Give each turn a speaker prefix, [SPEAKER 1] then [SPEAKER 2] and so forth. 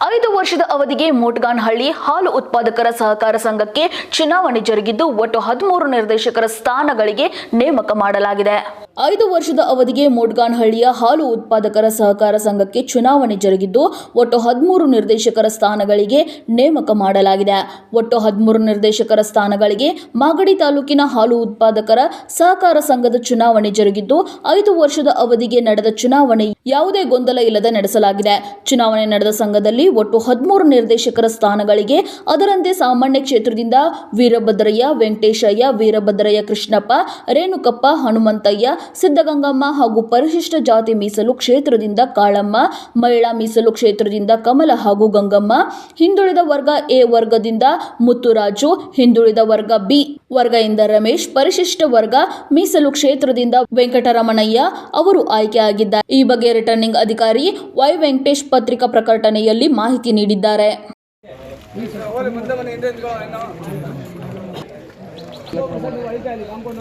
[SPEAKER 1] 5 ವರ್ಷದ ಅವಧಿಗೆ ಮೋಟ್ಗಾನಹಳ್ಳಿ ಹಾಲು ಉತ್ಪಾದಕರ ಸಹಕಾರ ಸಂಘಕ್ಕೆ ಚುನಾವಣೆ ಜರುಗಿದ್ದು ಒಟ್ಟು 13 ನಿರ್ದೇಶಕರ ಸ್ಥಾನಗಳಿಗೆ ನೇಮಕ ಮಾಡಲಾಗಿದೆ. 5 ವರ್ಷದ ಅವಧಿಗೆ ಮೋಟ್ಗಾನಹಳ್ಳಿಯ ಹಾಲು ಉತ್ಪಾದಕರ ಸಹಕಾರ ಸಂಘಕ್ಕೆ ಚುನಾವಣೆ ಜರುಗಿದ್ದು ಒಟ್ಟು 13 ನಿರ್ದೇಶಕರ ಸ್ಥಾನಗಳಿಗೆ ನೇಮಕ ಮಾಡಲಾಗಿದೆ. ಒಟ್ಟು 13 ನಿರ್ದೇಶಕರ ಸ್ಥಾನಗಳಿಗೆ ಮಾಗಡಿ ತಾಲೂಕಿನ ಹಾಲು ಉತ್ಪಾದಕರ ಸಹಕಾರ ಸಂಘದ ಚುನಾವಣೆ ಜರುಗಿದ್ದು 5 ವರ್ಷದ ಅವಧಿಗೆ ನಡೆದ ಚುನಾವಣೆ ಯಾವುದೇ ಗೊಂದಲ ಇಲ್ಲದೆ ನಡೆಸಲಾಗಿದೆ. ಚುನಾವಣೆ ನಡೆದ ಸಂಘದಲ್ಲಿ ಒಟ್ಟು 13 ನಿರ್ದೇಶಕರ ಸ್ಥಾನಗಳಿಗೆ ಅದರಂತೆ ಸಾಮಾನ್ಯ ಕ್ಷೇತ್ರದಿಂದ ವೀರಭದ್ರಯ್ಯ, ವೆಂಕಟೇಶಯ್ಯ, ವೀರಭದ್ರಯ್ಯ ಕೃಷ್ಣಪ್ಪ, ರೇಣುಕಪ್ಪ, ಹನುಮಂತಯ್ಯ, ಸಿದ್ದಗಂಗಮ್ಮ ಹಾಗೂ ಪರಿಶಿಷ್ಟ ಜಾತಿ ಮೀಸಲು ಕ್ಷೇತ್ರದಿಂದ ಕಾಳಮ್ಮ, ಮಹಿಳಾ ಮೀಸಲು ಕ್ಷೇತ್ರದಿಂದ ಕಮಲ ಹಾಗೂ ಗಂಗಮ್ಮ, ಹಿಂದುಳಿದ ವರ್ಗ ಎ ವರ್ಗದಿಂದ ಮುತ್ತುರಾಜು, ಹಿಂದುಳಿದ ವರ್ಗ ಬಿ ವರ್ಗದಿಂದ ರಮೇಶ್, ಪರಿಶಿಷ್ಟ ವರ್ಗ ಮೀಸಲು ಕ್ಷೇತ್ರದಿಂದ ವೆಂಕಟರಮಣಯ್ಯ ಅವರು ಆಯ್ಕೆಯಾಗಿದ್ದಾರೆ. ಈ ಬಗ್ಗೆ ರಿಟರ್ನಿಂಗ್ ಅಧಿಕಾರಿ ವೈ ವೆಂಕಟೇಶ್ ಪತ್ರಿಕಾ ಪ್ರಕಟಣೆಯಲ್ಲಿ ಮಾಹಿತಿ ನೀಡಿದ್ದಾರೆ. ಕಾಂಪೌಂಡ್